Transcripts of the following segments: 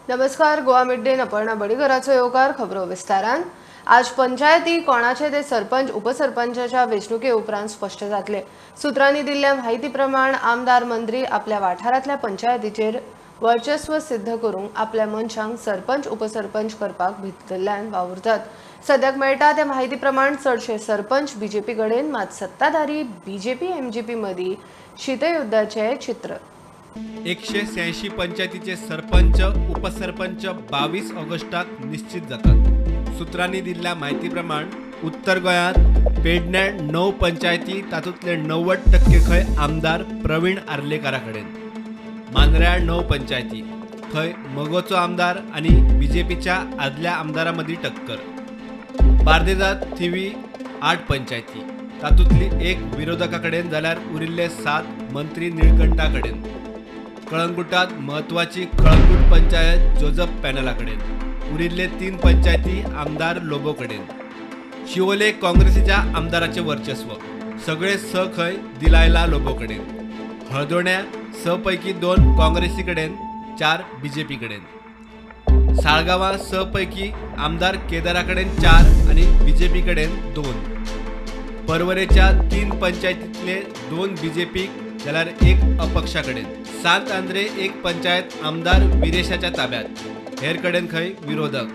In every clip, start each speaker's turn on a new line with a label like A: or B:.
A: नमस्कार. Goa mid day Aparna बडीकराचो येवकार. खबरो विस्तारान. आज पंचायती कोणाचे ते सरपंच उपसरपंचाच्या वेंचणुके उपरांत स्पष्ट जातले. सुत्रांनी दिल्ल्या माहिती प्रमाण आमदार मंत्री आपल्या वाठारांतल्या पंचायतीचेर वर्चस्व सिद्ध करूंक आपल्या मनशांक सरपंच उपसरपंच करपाक भितरल्यान वावुरतात. सद्याक मेळटा ते माहिती प्रमाण चडशे सरपंच बीजेपी कडेन, मात सत्ताधारी बीजेपी एमजीपी मदीं शीतयुद्धाचे चित्र.
B: 186 पंचायतीचे सरपंच उपसरपंच 22 ऑगस्टाक निश्चित जातात. सूत्रांनी दिल्ल्या माहिती प्रमाण उत्तर गोंयांत पेडण्या 9 पंचायती, तातूंतले 90% खंय आमदार प्रवीण आर्लेकारा कडेन. मांद्र्याळ 9 पंचायती, थंय मगोचो आमदार आनी बीजेपीच्या आदल्या आमदारा मदीं टक्कर. बार्देजांत थिवी 8 पंचायती, तातूंतली 1 विरोधका कडेन जाल्यार उरिल्ले 7 मंत्री निळकंठा कडेन. कळंगुटात महत्वाची कळंगूट पंचायत जोजफ पॅनला कडेन. उरिल्ले 3 पंचायती आमदार लोबो कडेन. शिवोले काँग्रेसीच्या आमदाराचे वर्चस्व, सगळे स खंय दिलायला लोबो कडेन. हळदोण्या 6 पैकी 2 काँग्रेसी कडेन, 4 बीजेपी कडेन. साळगांवां 6 पैकी आमदार केदारा कडेन 4 आनी बीजेपी कडेन 2. परवरेच्या 3 पंचायतींतले 2 बीजेपी जाल्यार 1 अपक्षा कडेन. सांत आंद्रे 1 पंचायत आमदार विरेशाच्या ताब्यात, हेर कडेन खंय विरोधक.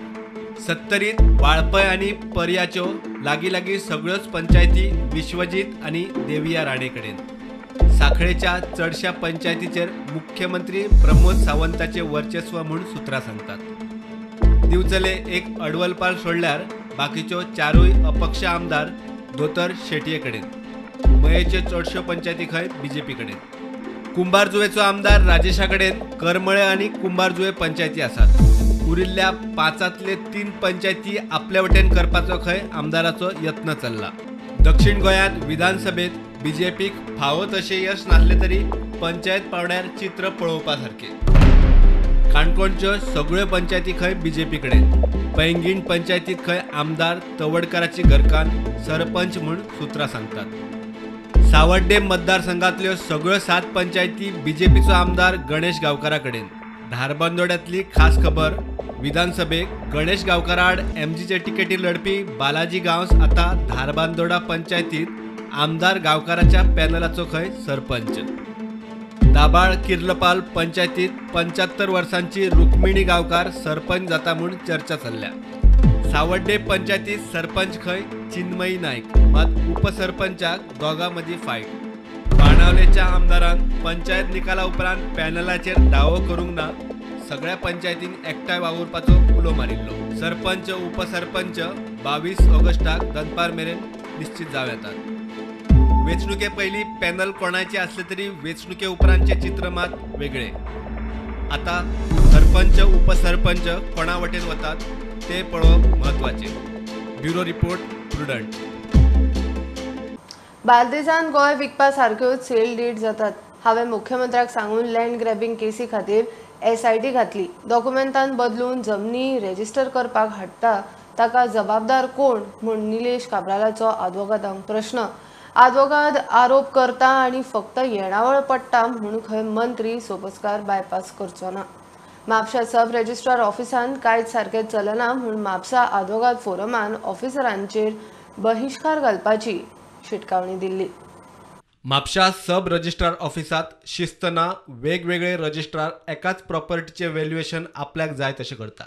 B: सत्तरीत वाळपय आनी पर्याच्यो लागीं सगळ्योच पंचायती विश्वजीत आनी देविया राणे कडेन. साखळेच्या चडशा पंचायतीचेर मुख्यमंत्री प्रमोद सावंताचे वर्चस्व म्हूण सुत्रां सांगतात. दिवचले 1 अडवलपाल सोडल्यार बाकीच्यो 4 अपक्ष आमदार दोतर शेटये कडेन. मयेच्यो चडश्यो पंचायती खंय बीजेपी कडेन. कुंभारजुवेचो आमदार राजेशा कडेन करमळे आनी कुंभारजुवे पंचायती आसात. उरिल्ल्या 5 3 पंचायती आपल्या वटेन करपाचो खंय आमदाराचो यत्न चल्ला. दक्षिण गोंयांत विधानसभेत बीजेपीक फावो तशें यश नासले तरी पंचायत पावड्यार चित्र पळोवपा सारकें. काणकोणच्यो सगळ्यो पंचायती खंय बीजेपी कडेन. पैंगीण पंचायतीत खंय आमदार तवडकराची घरकान सरपंच म्हूण सुत्रां सांगतात. सावड्डे मतदारसंघातल्यो सगळ्यो 7 पंचायती बीजेपीचो आमदार गणेश गांवकारा कडेन. धारबांदोड्यांतली खास खबर, विधानसभेक गणेश गांवकारा आड एमजीचे टिकेटी लढपी बालाजी गांवस आता धारबांदोडा पंचायतीत आमदार गांवकाराच्या पॅनलाचो खंय सरपंच. दाबाळ किर्लपाल पंचायतीत 75 वर्सांची रुक्मिणी गांवकार सरपंच जाता म्हूण चर्चा चल्ल्या. सावड्डे पंचायतीत सरपंच खंय चिन्मयी नायक, मात उपसरपंचाक दोगां मदीं फायट. बाणावलेच्या आमदारान पंचायत निकाला उपरांत पॅनलाचेर दावो करूंक ना, सगळ्या पंचायतींक एकठांय वावुरपाचो उलो मारिल्लो. सरपंच उपसरपंच 22 ऑगस्टाक दनपार मेरेन निश्चित जावं येतात. वेंचणुके पयलीं पॅनल कोणाचे आसले तरी वेंचणुके उपरांतचे चित्र मात वेगळे. आता सरपंच उपसरपंच कोणा वटेन वतात ते पळोवप महत्वाचे. Bureau report, prudent.
A: बार्देजान Goa विकपा सारक्योच sale deed जातात. हांवें मुख्यमंत्र्याक सांगून लँड ग्रॅबिंग केसी खातीर SIT घातली. डॉक्युमेंटान बदलून जमनी रेजिस्टर करपाक हाडटा ताका जबाबदार कोण म्हूण निलेश काब्रालाचो आदवोगादांक प्रश्न. आदवोगाद आरोप करता आनी फक्त येणावळ पडटा म्हूण खंय मंत्री सोपस्कार बायपास करचो ना. म्हापशा सब रजिस्ट्रार ऑफिसान कांयच सारकें चलना म्हूण म्हापसा आदवोगाद फोरमान ऑफिसरांचेर बहिष्कार घालपाची शिटकावणी दिल्ली.
B: म्हापशा सब रजिस्ट्रार ऑफिसात शिस्त ना. वेगवेगळे रजिस्ट्रार एकाच प्रॉपर्टीचे व्हॅल्युएशन आपल्याक जाय तशें करता.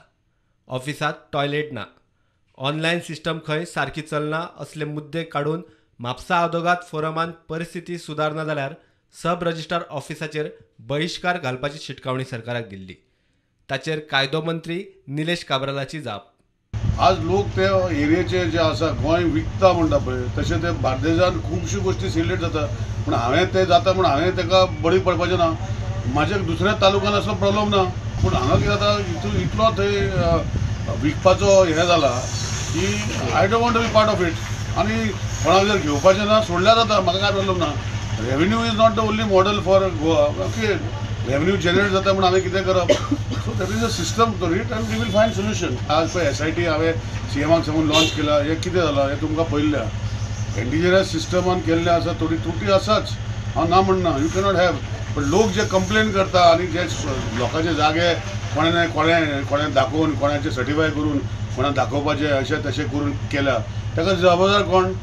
B: ऑफिसात टॉयलेट ना. ऑनलायन सिस्टम खंय सारकी चलना असले मुद्दे काडून म्हापसा आदवोगाद फोरमान परिस्थिती सुदारना जाल्यार सब रजिस्ट्रार ऑफिसाचेर बहिष्कार घालपाची शिटकावणी सरकाराक दिल्ली. ताचेर कायदो मंत्री निलेश काब्रालाची जाप.
C: आज लोक ते एरियेचे जे आसा गोंय विकता म्हणटा पळय तशें ते बार्देजान खुबश्यो गोश्टी सिलेक्ट जाता, पूण हांवें ते जाता म्हूण हांवें ताका बळी पडपाचें ना. म्हाज्या दुसऱ्या तालुक्यान असलो प्रॉब्लेम ना, पूण हांगा कितें जाता इतलो थंय विकपाचो हें जाला की I don't want to be part of it. आनी कोणाक जर घेवपाचें ना सोडल्यार जाता, म्हाका काय प्रॉब्लेम ना. Revenue is not the only model for Goa. Okay, revenue generate जाता म्हूण हांवें कितें करप. So that is a system to it and we will find solution. आज पळय SIT हांवें CMाक सांगून लॉन्च केला. हें कितें जालां हें तुमकां पळयल्या. इंडिजिनस सिस्टमान केल्लें आसा, थोडी त्रुटी आसाच, हांव ना म्हणना. You cannot have. पण लोक जे कंप्लेन करता आनी जे लोकांचे जागे कोणें दाखोवन कोणाचें सर्टिफाय करून कोणाक दाखोवपाचें अशें तशें करून केल्या ताका जबाबदार कोण?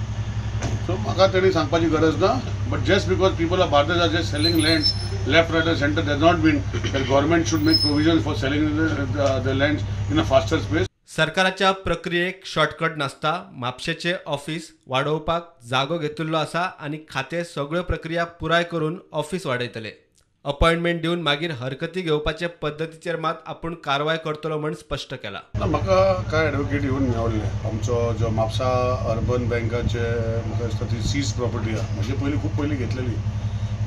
C: सो म्हाका तेणी सांगपाची गरज ना. But just because people of Bardez are just selling lands left right and centre does not mean that government should make provision for selling the lands in a faster space.
B: सरकाराच्या प्रक्रियेक शॉर्टकट नासता. म्हापशेचे office वाडोवपाक जागो घेतिल्लो आसा आनी खातें सगळ्यो प्रक्रिया पुराय करून ऑफिस वाडयतले. अपॉइंटमेंट दिवन मागीर हरकती घेवपाचे पद्दतीचेर मात आपूण कारवाय करतलो म्हण स्पश्ट केला.
C: म्हाका कांय एडवोकेट येवन मेळ्ळे. आमचो जो म्हापसा अर्बन बँकाचे म्हाका दिसता ती सीज प्रॉपर्टी आहा म्हणजे खूब पयलीं घेतलेली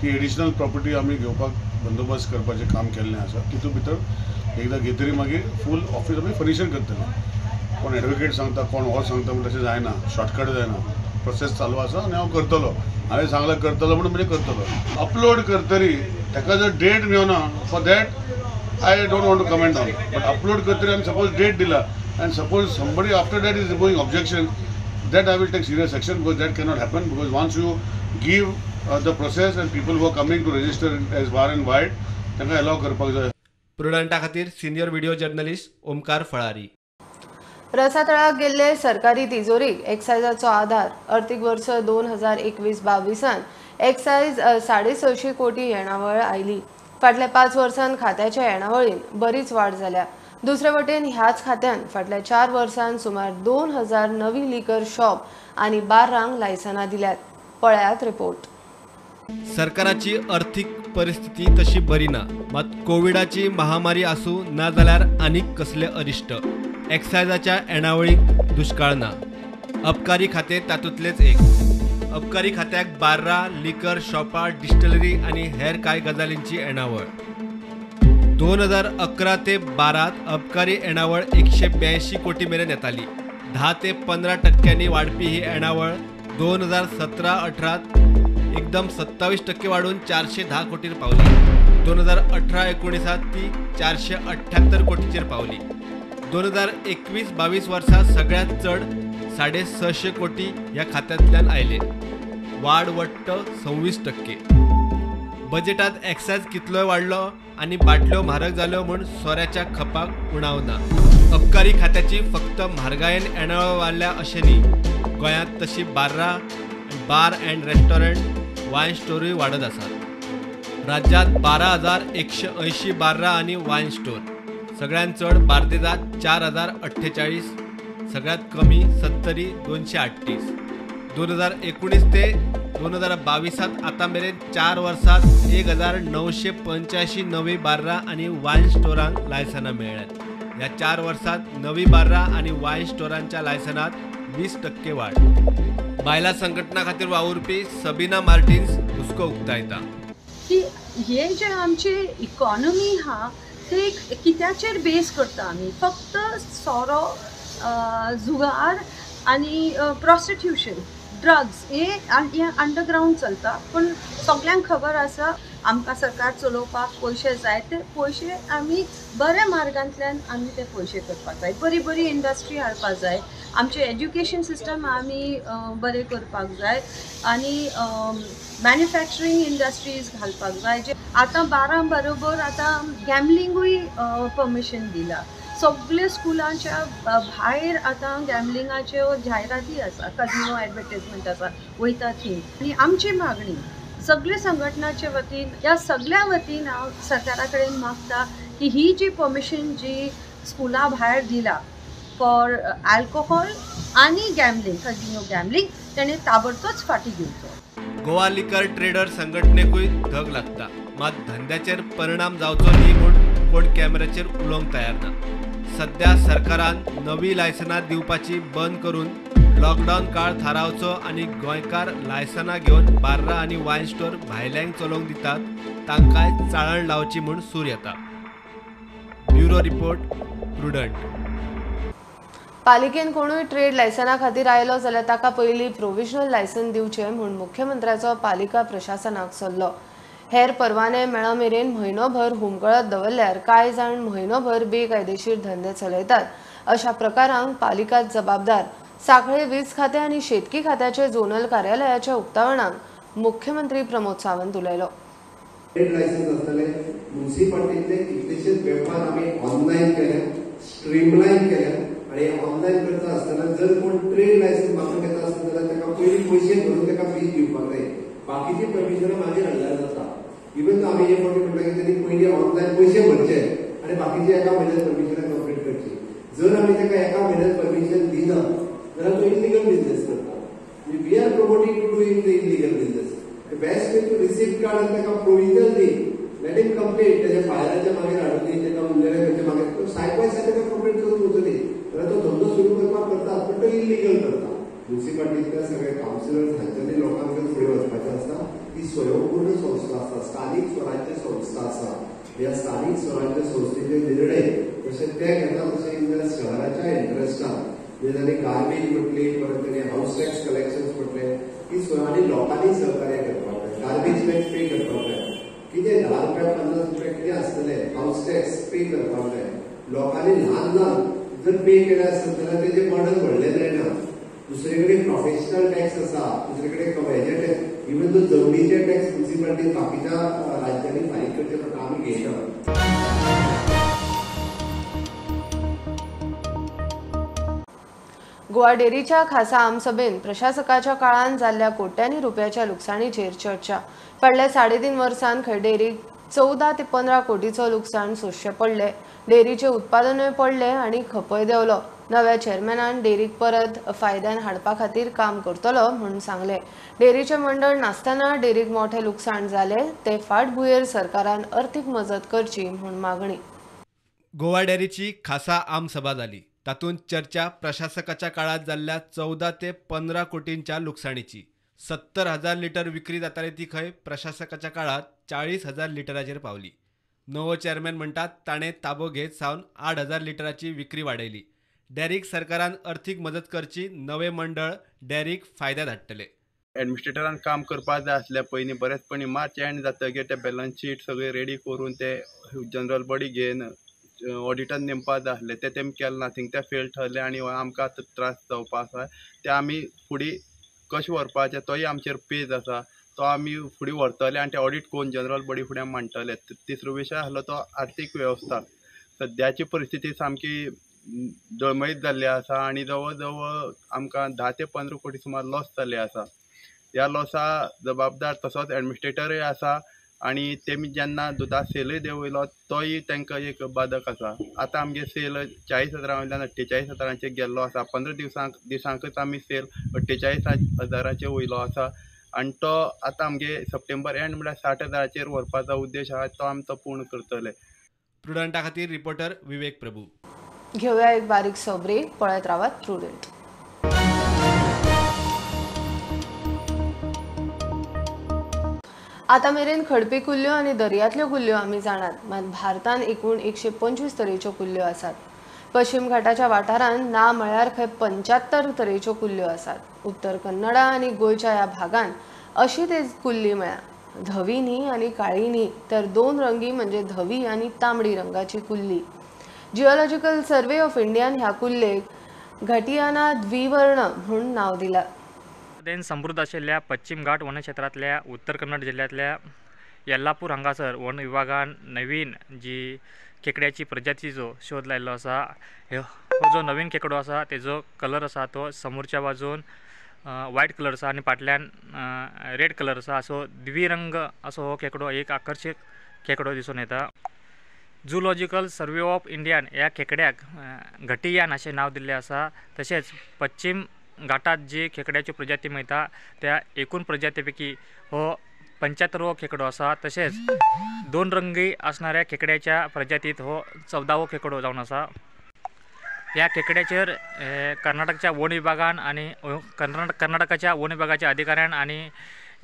C: ती एडिशनल प्रॉपर्टी आमी घेवपाक बंदोबस्त करपाचें काम केल्लें आसा. तितून भितर एकदां घेतरी मागीर फूल ऑफिस आमी फर्निशन करतले. कोण एडवोकेट सांगता कोण हो सांगता म्हण तशें जायना. शॉर्टकट जायना. प्रोसेस चालू आसा आनी हांव करतलो. हांवें सांगलें करतलो म्हणून म्हणजे करतलो. अपलोड करतरी ताका जर डेट मेळना for that I don't want to comment on. But upload करतरी आमी सपोज डेट दिला and suppose somebody after that is going objection that I will take serious action because that cannot happen. Because once you give the process and people who are coming to register as far and wide तांकां अलाव करपाक जाय.
B: प्रुडंटा खातीर senior video journalist Omkar Phalari.
A: रसातळाक गेल्ले सरकारी तिजोरीक एक्सायजाचो आधार अर्थीक वर्स 2021-22 एक्सायज 650 कोटी येणावळ आयली. फाटल्या 5 वर्सांत खात्याच्या येणावळीन बरीच वाड जाल्या. दुसरे वटेन ह्याच खात्यान फाटल्या 4 वर्सांत सुमार 2000 नवी लिकर शॉप आनी बारांक लायसनां दिल्यात. पळयात रिपोर्ट.
B: सरकाराची अर्थीक परिस्थिती तशी बरी ना. मात कोविडाची महामारी आसूं ना जाल्यार आनीक कसले अरिश्ट. एक्सायजाच्या येणावळीक दुष्काळ ना. अबकारी खातें तातूंतलेच एक. अबकारी खात्याक बार्रा लिकर शॉपां डिस्टिलरी आनी हेर कांय गजालींची येणावळ. 2011 ते 12 अबकारी येणावळ 182 कोटी मेरेन येताली. 10 ते 15% वाडपी ही येणावळ 2017-18 एकदम 27% वाढून 410 कोटीर पावली. 2018-19 ती 478 कोटीचेर पावली. 2021-22 वर्सा सगळ्यात चड 650 कोटी ह्या खात्यांतल्यान आयले. वाड वट्ट 26%. बजेटात एक्सायज कितलोय वाडलो आनी बाटल्यो म्हारग जाल्यो म्हूण सोऱ्याच्या खपाक उणाव ना. अबकारी खात्याची फक्त म्हारगायेन येणावळ वाडल्या अशें न्ही. गोंयांत तशी बार्रा बार अँड रेस्टॉरंट वायन स्टोरूय वाडत आसात. राज्यांत 12,180 बार्रा आनी वायन स्टोर. सगळ्यांत चड बार्देजांत 4,048. सगळ्यात कमी सत्तरी 238. 2019 ते 2022 आतां मेरेन 4 वर्सांत 1985 नवी बार्रा आनी वायन स्टोरांक लायसनां मेळ्ळ्यात. ह्या 4 वर्सांत नवी बार्रा आनी वायन स्टोरांच्या लायसनांत 20% वाड. बायलां संघटना खातीर वावुरपी सबिना मार्टिन्स हुस्को उक्तायता
D: की हे जे आमचे इकॉनॉमी हा ते कित्याचेर बेस करता आमी. फक्त सोरो जुगार आनी प्रॉस्टिट्यूशन ड्रग्स हे अंडरग्रावंड चलता. पण सगळ्यांक खबर आसा आमकां सरकार चलोवपाक पयशे जाय. ते पयशे आमी बऱ्या मार्गांतल्यान आमी ते पयशे करपाक जाय. बरी बरी इंडस्ट्री हाडपाक जाय. आमचे एज्युकेशन सिस्टम आमी बरें करपाक जाय आनी मॅन्युफॅक्चरींग इंडस्ट्रीज घालपाक जाय. जे आतां बारा बरोबर आतां गॅमलिंगूय परमिशन दिला. सगळे स्कुलांच्या भायर आतां गॅमलिंगाच्यो जायराती आसा. कजिनो एडवर्टायजमेंट आसा वयता थंय. आनी आमची मागणी सगळे संघटनाचे वतीन ह्या सगळ्या वतीन हांव सरकारा कडेन मागता की ही जी परमिशन जी स्कुला भायर दिला फॉर अल्कोहॉल आनी गॅमलिंग कजिनो गॅमलिंग तेणें ताबडतोच फाटीं घेवचो.
B: गोवा लिकर ट्रेडर संघटनेकूय धग लागता. मात धंद्याचेर परिणाम जावचो न्ही म्हूण कोण कॅमेऱ्याचेर उलोवंक तयार ना. सध्या सरकारान नवी लायसनां दिवपाची बंद करून लॉकडावन काळ थारावचो आनी गोंयकार लायसनां घेवन बार्रा आनी वायन स्टोर भायल्यांक चलोवंक दितात तांकांय चाळण लावची म्हूण सूर येता. Bureau report Prudent.
A: पालिकेन कोणूय ट्रेड लायसना खातीर आयलो जाल्यार ताका पयलीं प्रोविजनल लायसन दिवचें म्हूण मुख्यमंत्र्याचो पालिका प्रशासनाक सल्लो. हेर परवाने मेळा मेरेन म्हयनोभर हुमकळत दवरल्यार कांय जाण म्हयनोभर बेकायदेशीर धंदे चलयतात. अशा प्रकारांक पालिका जबाबदार. सांखळे वीज खातें आनी शेतकी खात्याचे झोनल कार्यालयाच्या उक्तावणाक मुख्यमंत्री प्रमोद सावंत उलयलो.
E: ट्रेड लायसन्स आसतले म्युनिसिपालिटीतले कितलेशेच वेवहार आमी ऑनलायन केले, स्ट्रीमलायन केले आणि ऑनलायन करता आसतना जर कोण ट्रेड लायसन्स मागून घेता आसता जाल्यार ताका पयलीं पयशे भरून ताका फीज दिवपाक जाय. बाकीची परमिशनां मागीर हाडल्यार जाता. इवन आमी हे फावटी म्हणटा की त्यांनी पयलीं ऑनलायन पयशे भरचे आनी बाकीची एका म्हयन्यात परमिशनां कंप्लीट करची. जर आमी ताका एका म्हयन्यात परमिशन दिना जाल्यार तो इलिगल बिझनेस करता. We are promoting to doing the illegal business. The best way to receipt card आनी ताका प्रोविजनल दी, लेट हिम कंप्लीट. त्याच्या फायराच्या मागीर हाडून दी, ताका उरलेल्या खंयच्या मागीर सायड बाय सायड ताका कंप्लीट करून वचूंदी जाल्यार तो धंदो सुरू करपाक करता पूण तो इलिगल करता. म्युनिसिपालिटींतल्या सगळे कावन्सिलर्स हांच्यानी लोकांकडे फुडें वचपाचें आसता. ही स्वयंपूर्ण संस्था आसता, स्थानिक स्वराज्य संस्था आसा. ह्या स्थानिक स्वराज्य संस्थेचे निर्णय जसे ते घेता तसे शहराच्या इंटरेस्टान म्हणजे त्यांनी गार्बेज म्हटली, परत त्यांनी हाऊस टॅक्स कलेक्शन म्हटले की आणि लोकांनी सहकार्य करपाक जाय. गार्बेज टॅक्स पे करपाक जाय. कितें 10 रुपया 50 रुपया कितें आसतले हाऊस टॅक्स पे करपाक जाय. लोकांनी ल्हान ल्हान जर पे केले आसत जाल्यार तेजे बर्डन व्हडलें जायना. दुसरे कडेन प्रोफेशनल टॅक्स आसा, दुसरे कडेन हेजे टॅक्स, इवन तो जमनीचे टॅक्स म्युनिसिपालिटी बाकीच्या राज्यांनी फारीक करचे पडटा, आमी घेयना.
A: गोवा डेअरीच्या खासा आमसभेन प्रशासकाच्या काळात जाल्ल्या कोट्यांनी रुपयाच्या लुकसाणीचेर चर्चा. फाटल्या 3.5 वर्सांत खंय डेअरीक 14 ते 15 कोटीचो लुकसाण सोंसचें पडले. डेअरीचे उत्पादनूय पडले आणि खपय देंवलो. नव्या चेअरमॅनान डेअरीक परत फायद्यान हाडपा खातीर काम करतलो म्हणून सांगले. डेअरीचे मंडळ नासतना डेअरीक मोठे लुकसाण जाले ते फाटभुंयेर सरकारान अर्थीक मजत करची म्हणून मागणी.
B: गोवा डेअरीची खासा आमसभा जाली. तातूंत चर्चा प्रशासकाच्या काळात जाल्ल्या 14 ते 15 कोटींच्या लुकसाणीची. 70,000 लिटर विक्री जाताली ती खंय प्रशासकाच्या काळात 40,000 लिटराचेर पावली. नवो चेअरमॅन म्हणटात ताणें ताबो घेत सावन 8,000 लिटराची विक्री वाडयली. डेअरीक सरकारान अर्थीक मदत करची, नवे मंडळ डेअरीक फायद्यात हाडटले.
F: एडमिनिस्ट्रेटरान काम करपाक जाय आसलें पयलीं बरेंचपणी. मार्च एंड जातकीर ते बॅलन्स शीट सगळें रेडी करून ते जनरल बॉडी घेवन ऑडिटर नेमपाक जाय आसलें. ते तेमी केलें ना. थिंग ते फेल ठरले आनी आमकां आतां त्रास जावपाक आसा. ते आमी फुडें कशें व्हरपाचें तोय आमचेर पेज आसा. तो आमी फुडें व्हरतले आनी ते ऑडिट करून जनरल बॉडी फुडें मांडटले. तिसरो विशय आसलो तो आर्थीक वेवस्था. सद्याची परिस्थिती सामकी दळमळीत जाल्ली आसा आनी जवळ जवळ आमकां 10 ते 15 कोटी सुमार लॉस जाल्ले आसा. ह्या लॉसा जबाबदार तसोच एडमिनिस्ट्रेटरूय आसा आनी तेमी जेन्ना दुदा सेलूय देंवयलो तोय तांकां एक बाधक आसा. आतां आमगे सेल 40,000 वयल्यान 48,000चेर गेल्लो आसा. 15 दिसांकच आमी सेल 48,000चेर वयलो आसा आनी तो आतां आमगे सप्टेंबर एंड म्हळ्यार 60,000चेर व्हरपाचो उद्देश आसा. तो आमी तो पूर्ण करतले.
B: प्रुडंटा खातीर रिपोर्टर विवेक प्रभू.
A: घेऊया एक बारीकसो ब्रेक. पळयत रावात प्रुडंट. आता मेरेन खडपी कुल्ल्यो आणि दर्यांतल्यो कुल्ल्यो आमी जाणात. मात भारतान एकूण 125 तरेच्यो कुल्ल्यो आसात. पश्चिम घाटाच्या वाठारांत ना म्हळ्यार खंय 75 तरेच्यो कुल्ल्यो आसात. उत्तर कन्नडा आणि गोंयच्या ह्या भागांत अशी ते कुल्ली मेळ्ळा. धवी न्ही आणि काळी न्ही तर 2 रंगी म्हणजे धवी आणि तांबडी रंगाची कुल्ली. जिओलॉजिकल सर्वे ऑफ इंडियान ह्या कुल्लेक घटियाना द्विवर्ण म्हणून नाव दिला.
G: समृद्ध आशिल्ल्या पश्चिम घाट वनक्षेत्रातल्या उत्तर कन्नड जिल्ह्यातल्या येल्लापूर हांगासर वन विभागान नवीन जी खेकड्याची प्रजातीचो शोध लायिल्लो आसा. हो जो नवीन खेकडो आसा तेजो कलर आसा तो समोरच्या बाजून व्हाईट कलर आसा आनी फाटल्यान रेड कलर आसा. असो द्विरंग असो हो खेकडो एक आकर्षक खेकडो दिसून येता. झुलॉजिकल सर्वे ऑफ इंडियान ह्या खेकड्याक घटियान अशें नाव दिल्लें आसा. तशेंच पश्चिम घाटात जी खेकड्याची प्रजाती मेळटा त्या एकूण प्रजाती पैकी हो 75वो खेकडो आसा. तशेंच 2 रंगी असणाऱ्या खेकड्याच्या प्रजातीत हो 14वो खेकडो जावन आसा. ह्या खेकड्याचेर कर्नाटकच्या वन विभागान आणि कर्नाटकाच्या वन विभागाच्या अधिकाऱ्यान आणि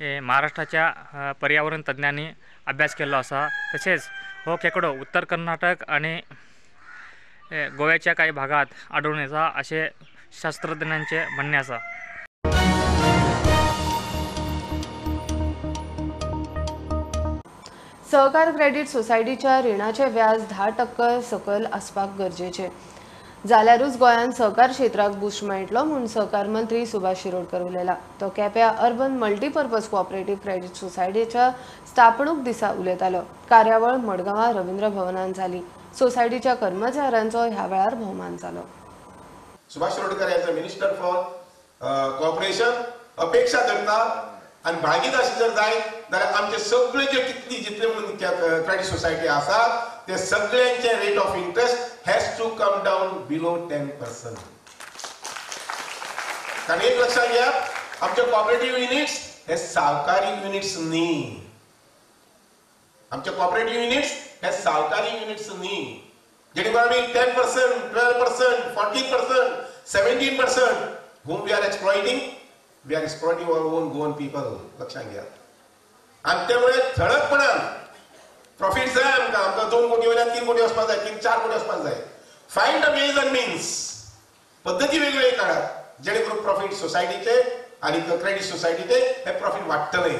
G: महाराष्ट्राच्या पर्यावरण तज्ञांनी अभ्यास केल्लो आसा. तशेंच हो खेकडो उत्तर कर्नाटक आणि गोव्याच्या काही भागात आढळून येता असे शास्त्रज्ञांचे म्हणणे आसा. सहकार क्रेडिट सोसायटीच्या रिणाचे व्याज 10% सकल आसपाक गरजेचे.
A: जाल्यारूच गोंयांत सहकार क्षेत्राक बुस्ट मेळटलो म्हूण सहकार मंत्री सुभाष शिरोडकर उलयला. तो केप्यां अर्बन मल्टीपर्पज कोऑपरेटिव्ह क्रेडिट सोसायटीच्या स्थापणूक दिसा उलयतालो. कार्यावळ मडगांवां रवींद्र भवनांत जाली. सोसायटीच्या कर्मचाऱ्यांचो ह्या वेळार भोवमान जालो.
H: Subhash Shirodkar as a minister for corporation अपेक्षा धरता आनी भागीदारी जर जाय जाल्यार आमचे सगळे जे जितले क्रेडिट सोसायटी आसात ते सगळ्यांचे rate of interest has to come down below 10%. कारण एक लक्षात घ्या, आमचे कॉपरेटिव्ह युनिट्स हे सावकारी युनिट्स न्ही. आमचे कॉपरेटिव्ह युनिट्स हे सावकारी युनिट्स न्ही. जेणे करून आमी 10%, 12%, 14%, 17% whom we are exploiting our own Goan people. लक्षात घ्या. आणि त्यामुळे ठळकपणान प्रॉफिट जाय आमकां 2 कोटी वयल्यान 3 कोटी वचपाक जाय, 4 कोटी वचपाक जाय. Find a ways and means, पद्धती वेगवेगळे काढात जेणे करून प्रॉफिट सोसायटीचे आणि क्रेडिट सोसायटीचे हे प्रॉफिट वाडटले.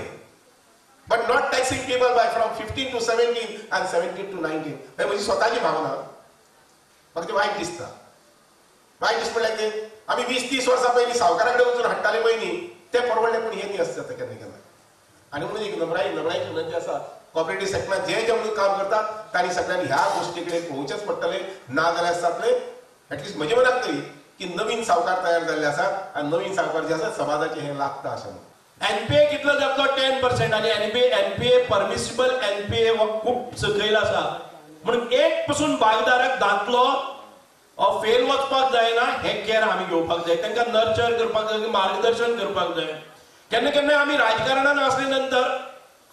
H: But not taxing people by from 15 to 17 and 17 to 19. हे म्हजी स्वताची भावना. फक्त वायट दिसता. वायट दिसता म्हणल्यार ते आमी 20-30 वर्सां पयलीं सावकारा कडेन वचून हाडटाले पयलीं ते परवडले, पूण हे न्ही आसता केन्ना केन्ना. आनी म्हणून एक नबळाई विनंती आसा, कॉपरेटिव्ह सेक्टरांत जे म्हणून काम करतात तांणी सगळ्यांनी ह्या गोष्टी कडेन पळोवचेच पडटले. ना जाल्यार जातले एटलिस्ट म्हजे मनाक तरी की नवीन सावकार तयार जाल्ले आसात आनी नवीन सावकार जे आसात समाजाचे हे लागता अशें.
I: एनपीए कितलो जातलो 10% आनी एनपीए परमिसिबल एनपीए हो खूब सकयल आसा. म्हणून एक पासून भागधारक दातलो फेल वचपाक जायना हे केअर आमी घेवपाक जाय. तांकां नर्चर करपाक जाय, मार्गदर्शन करपाक जाय. केन्ना केन्ना आमी राजकारणांत आसले नंतर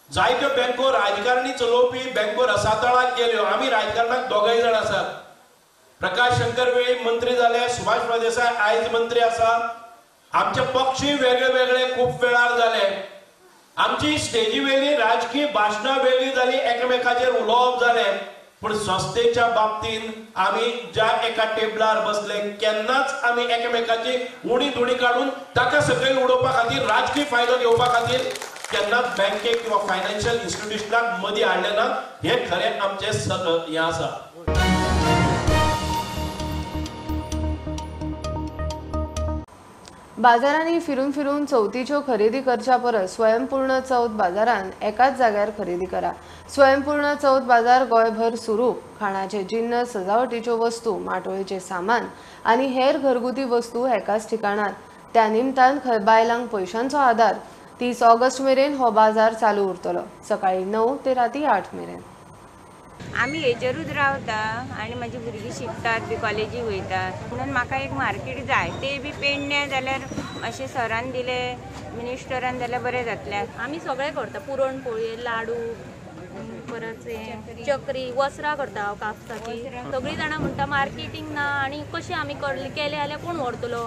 I: जायत्यो बँको राजकारणी चलोवपी बँको रसातळाक गेल्यो. आमी राजकारणाक दोगय जाण आसात. प्रकाश शंकर वेळी मंत्री जाले, सुभाष फळदेसाय आयज मंत्री आसा. आमचे पक्षी वेगळे वेगळे खूब वेळार जाले. आमची स्टेजी वेगळी, राजकीय भाशणां वेगळी जाली, एकामेकाचेर उलोवप जालें. पूण संस्थेच्या बाबतीन आमी ज्या एका टेबलार बसले केन्नाच आमी एकामेकाची उणी धुणी काढून ताका सकयल उडोवपा खातीर राजकीय फायदो घेवपा खातीर केन्नाच बँकेक किंवा फायनान्शियल इन्स्टिट्यूशनाक मदीं हाडले ना. हे खरें आमचें हें आसा.
A: बाजारांनी फिरून फिरून चवथीच्यो खरेदी करच्या परस स्वयंपूर्ण चवथ बाजारांत एकाच जाग्यार खरेदी करा. स्वयंपूर्ण चवथ बाजार गोंयभर सुरू. खाणाचे जिन्नस, सजावटीच्यो वस्तू, माटोळेचे सामान आनी हेर घरगुती वस्तू एकाच ठिकाणार. त्या निमतान बायलांक पयशांचो आदार. 30 ऑगस्ट मेरेन हो बाजार चालू उरतलो, सकाळी 9 ते राती 8 मेरेन.
J: आमी हेजेरूच रावता आनी म्हाजी भुरगीं शिकतात बी, कॉलेजीक वयतात. म्हणून म्हाका एक मार्केट जाय. ते बी पेडणे जाल्यार अशें सरान दिले, मिनिस्टरान जाल्यार बरें जातलें.
K: आमी सगळें करता, पुरणपोळी, लाडू, परत चकरी, वस्त्रां करता हांव कापसाची. सगळीं जाणां म्हणटा मार्केटींग ना आनी कशें आमी केलें जाल्यार कोण व्हरतलो.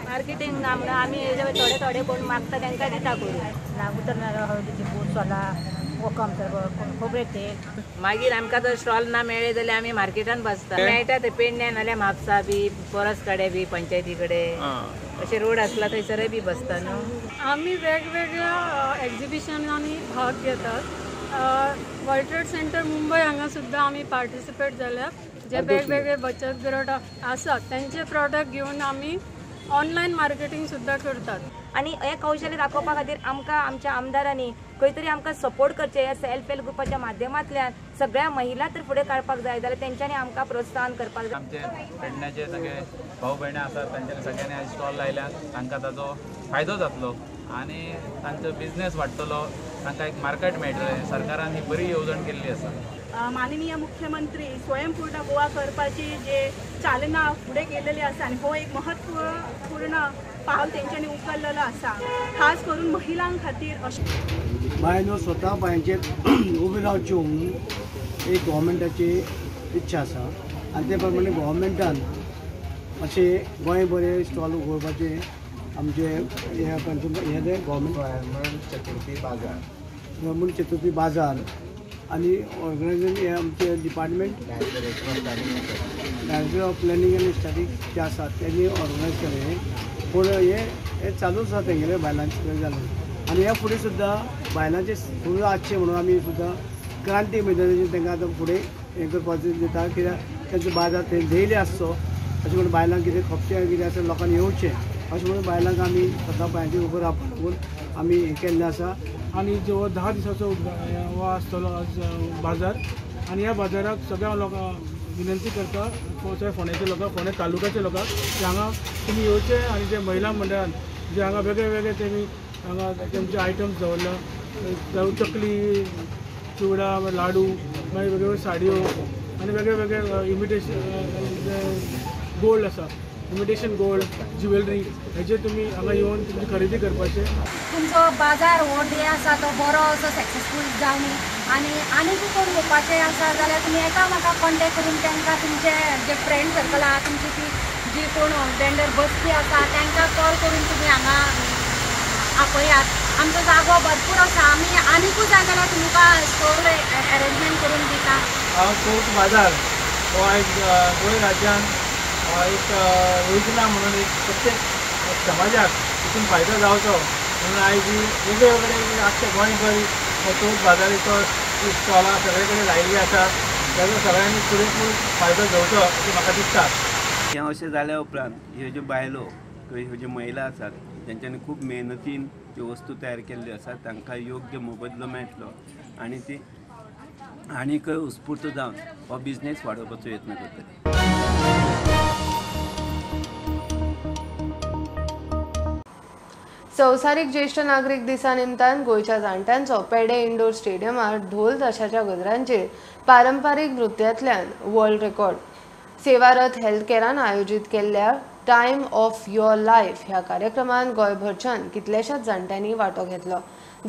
K: मार्केटींग ना म्हणून आमी थोडे थोडे कोण मागता तांकां दिता करून.
L: उतर हळदीची पूड, सोला, वखम, खोबरें तेल.
J: मागीर आमकां जर स्टॉल ना मेळ्ळे जाल्यार आमी मार्केटान बसता. मेळटा ते पेडणे नाल्यार म्हापसा बी, परस कडेन बी, पंचायती कडेन अशें रोड आसला थंयसरय बी बसता न्हू.
K: आमी वेगवेगळ्या एक्झिबिशनांनी भाग घेतात. वर्ल्ड ट्रेड सेंटर मुंबय हांगा सुद्दां आमी पार्टिसिपेट जाल्यात. जे वेगवेगळे बचत गट आसात तांचे प्रॉडक्ट घेवन आमी ऑनलायन मार्केटींग सुद्दां करतात.
J: आनी हे कौशल्य दाखोवपा खातीर आमकां आमच्या आमदारांनी खंय तरी आमकां सपोर्ट करचें. ह्या सेल्फ हेल्प ग्रुपाच्या माध्यमांतल्यान सगळ्या महिला तर फुडें काडपाक जाय जाल्यार तेंच्यांनी आमकां प्रोत्साहन करपाक जाय.
M: आमचे पेडण्याचे सगळे भाऊ भयणी आसात तांच्यांनी सगळ्यांनी स्टॉल लायल्यात. तांकां ताजो फायदो जातलो आनी तांचो बिझनेस वाडटलो. तांकां एक मार्केट मेळटलें. सरकारान ही बरी येवजण केल्ली आसा.
N: माननीय मुख्यमंत्री स्वयंपूर्ण गोवा करपाची जे चालना फुडें केलेली आसा आनी हो एक महत्वपूर्ण पावल तेंच्यांनी उखल्लेलो आसा. खास करून महिलां खातीर अशें
O: बायलो स्वता पांयांचेर उबी रावच्यो म्हणून एक गोवोरमेंटाची इच्छा आसा आनी ते प्रमाणे गोवोरमेंटान अशें गोंय बरें स्टॉल उगोवपाचे आमचे हे गोवोरमेंट चतुर्थी बाजार आनी ऑर्गनायझेशन हे आमचे डिपार्टमेंट डायरेक्टर ऑफ प्लॅनिंग आनी स्टॅटिक्स जे आसात त्यांनी ऑर्गनायज केले. पूण हे चालूच आसा तेंगेले बायलांचे जालें आनी ह्या फुडें सुद्दां बायलांचे फुडें आसचें म्हणून आमी सुद्दां क्रांती मैदानाचेर तांकां आतां फुडें हें करपाचें दिता. कित्याक तेंचो बाजार थंय डेली आसचो अशें म्हणून बायलांक कितें खपचें कितें आसा लोकांनी येवचें अशें म्हणून बायलांक आमी स्वता पांयाचेर उबो रावून आमी हें केल्लें आसा.
P: आनी जो 10 दिसाचो हो आसतलो आज बाजार आनी ह्या बाजाराक सगळ्या लोकांक विनंती करता फोंडेच्या लोकांक फोंडे तालुक्याच्या लोकांक की हांगा तुमी येवचें आनी जे महिला मंडळान जे हांगा वेगळे वेगळे तेमी हांगा तेंचे आयटम्स दवरला जावं चकली चिवडा लाडू मागीर वेगवेगळ्यो साडयो आनी वेगळे वेगळे इमिटेशन गोल्ड आसा इमिटेशन गोल्ड ज्युवेलरी हेजे तुमी हांगा येवन तुमची खरेदी करपाचें.
L: तुमचो बाजार हो डे आसा तो बरो असो सक्सेसफूल जावन आनी कोण घेवपाचें आसा जाल्यार तुमी एकामेकाक कॉन्टेक्ट करून तांकां तुमचे जे फ्रेंड सर्कल आहा तुमची जी कोण वेंडर बसपी आसा तांकां कॉल करून तुमी हांगा आपयात. आमचो जागो भरपूर आसा आमी आनीकूय जाय जाल्यार तुमकां स्टोर अरेंजमेंट करून दिता.
P: फोर्ट बाजार हो आयज गोंय राज्यांत एक योजना म्हणून एक प्रत्येक समाजाक तितून फायदो जावचो म्हणून आयज वेगळे वेगळे आख्खे गोंयभर फोर्ट बाजाराचो स्टॉलां सगळे कडेन लायिल्लीं आसा ताजो सगळ्यांनी पुरेपूर फायदो घेवचो अशें म्हाका दिसता.
Q: हें अशें जाल्या उपरांत ह्यो ज्यो बायलो ह्यो ज्यो महिला आसात तेंच्यांनी खूब मेहनतीन ज्यो वस्तू तयार केल्ल्यो आसात तांकां योग्य मोबदलो मेळटलो आनी ती आनीक उत्स्फूर्त जावन हो बिझनेस वाडोवपाचो यत्न करतली.
A: संवसारीक ज्येष्ठ नागरीक दिसा निमतान गोंयच्या जाणट्यांचो पेडे इंडोर स्टेडियमार ढोल ताशाच्या गजरांचेर पारंपारीक नृत्यांतल्यान वर्ल्ड रेकॉर्ड. सेवारत हेल्थ केअरान आयोजीत केल्ल्या टायम ऑफ युअर लायफ ह्या कार्यक्रमान गोंयभरच्यान कितल्याशाच जाणट्यांनी वांटो घेतलो.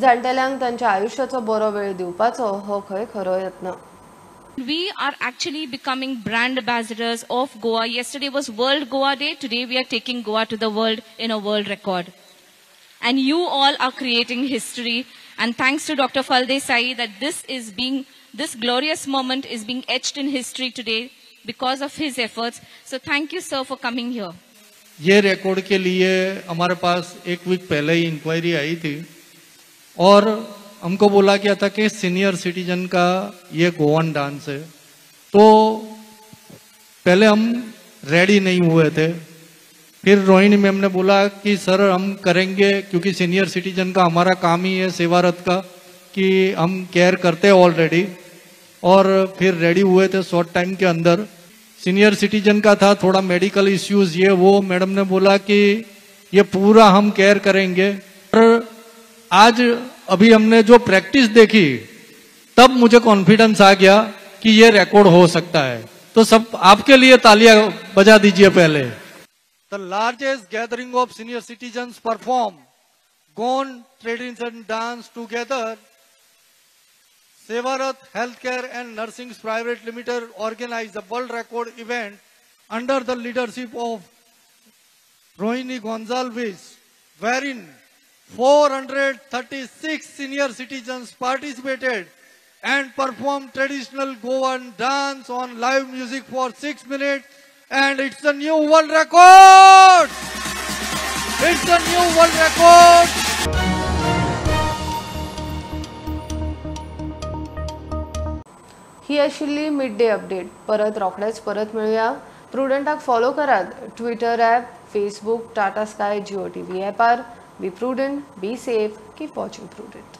A: जाणटेल्यांक तांच्या आयुश्याचो बरो वेळ दिवपाचो हो खंय खरो यत्न.
R: We are actually becoming brand ambassadors of Goa. Yesterday was World Goa Day. Today we are taking Goa to the world in a world record. And you all are creating history. And thanks to Dr. Faldesai that this glorious moment is being etched in history today because of his efforts. So thank you, sir, for coming here.
S: ये record के लिए हमारे pass एक weak पहले ही inquiry आई थी और हमको बोला गया था कि सीनियर सिटीजन का ये गोवन डांस है. तो पहले हम रेडी नहीं हुए थे. फिर रोहिणी मैम ने बोला कि सर हम करेंगे क्योंकि सीनियर सिटीजन का हमारा काम ही है सेवारत का कि हम केयर करते हैं ऑलरेडी. और फिर रेडी हुए थे शॉर्ट टाइम के अंदर. सीनियर सिटीजन का था थोड़ा मेडिकल इश्यूज ये वो मैडम ने बोला कि ये पूरा हम केयर करेंगे. और आज अभी हमने जो प्रैक्टिस देखी तब मुझे कॉन्फिडेंस आ गया कि ये रिकॉर्ड हो सकता है. तो सब आपके लिए तालियां बजा दीजिए पहले. The largest gathering of senior citizens perform Gond tradition dance together. Sevarat Healthcare and Nursing Private Limited organized the world record event under the leadership of Rohini Gonzalez, wherein 436 senior citizens participated and performed traditional Goan dance on live music for 6 minutes, and it's a new world record. It's a new world record.
A: ही आशिल्ली mid day update. परत मिळूया. प्रुडंटाक follow करात Twitter app, Facebook, Tata Sky, Jio TV ॲपार. Be Prudent, be safe, keep watching prudent.